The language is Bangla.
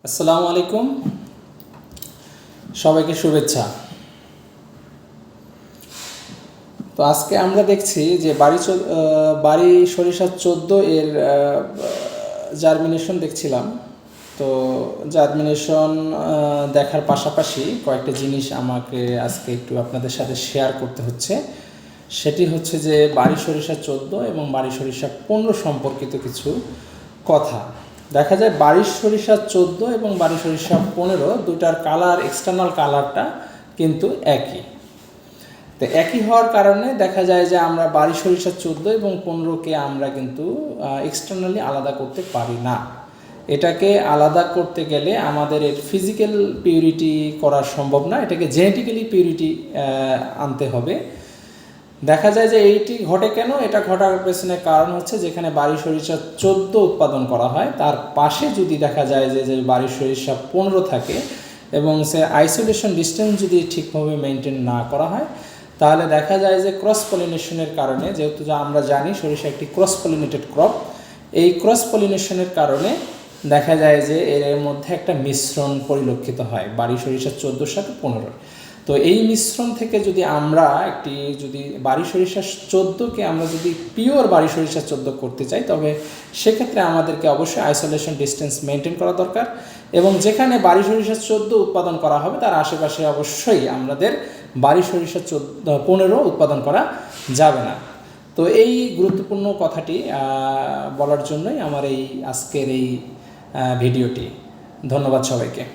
আসসালামু আলাইকুম, সবাইকে শুভেচ্ছা। তো আজকে আমরা দেখছি যে বাড়ি সরিষা 14 এর জার্মিনেশন দেখছিলাম। তো জার্মিনেশন দেখার পাশাপাশি কয়েকটা জিনিস আমাকে আজকে একটু আপনাদের সাথে শেয়ার করতে হচ্ছে। সেটি হচ্ছে যে বাড়ি সরিষা 14 এবং বাড়ি সরিষা 15 সম্পর্কিত কিছু কথা। দেখা যায় বাড়ি সরিষা 14 এবং বাড়ি সরিষা 15 দুটার কালার, এক্সটার্নাল কালারটা কিন্তু একই। তো একই হওয়ার কারণে দেখা যায় যে আমরা বাড়ি সরিষা 14 এবং 15কে আমরা কিন্তু এক্সটার্নালি আলাদা করতে পারি না। এটাকে আলাদা করতে গেলে আমাদের এর ফিজিক্যাল পিউরিটি করা সম্ভব না, এটাকে জেনেটিক্যালি পিউরিটি আনতে হবে। দেখা যায় যে এইটি ঘটে কেন? এটা ঘটার পেছনে কারণ হচ্ছে যেখানে বাড়ি সরিষা 14 উৎপাদন করা হয় তার পাশে যদি দেখা যায় যে বাড়ি সরিষা 15 থাকে এবং সে আইসোলেশন ডিস্টেন্স যদি ঠিকভাবে মেনটেন না করা হয়, তাহলে দেখা যায় যে ক্রস পলিনেশনের কারণে, যেহেতু আমরা জানি সরিষা একটি ক্রস পলিনেটেড ক্রপ, এই ক্রস পলিনেশনের কারণে দেখা যায় যে এর মধ্যে একটা মিশ্রণ পরিলক্ষিত হয় বাড়ি সরিষা 14 সাথে 15। তো এই মিশ্রণ থেকে আমরা যদি বাড়ি সরিষা 14কে আমরা যদি পিওর বাড়ি সরিষা 14 করতে চাই, তবে সেক্ষেত্রে আমাদেরকে অবশ্যই আইসোলেশন ডিস্টেন্স মেনটেন করা দরকার। এবং যেখানে বাড়ি সরিষা 14 উৎপাদন করা হবে তার আশেপাশে অবশ্যই আমাদের বাড়ি সরিষা 15 উৎপাদন করা যাবে না। তো এই গুরুত্বপূর্ণ কথাটি বলার জন্যই আমার এই আজকের এই ভিডিওটি। ধন্যবাদ সবাইকে।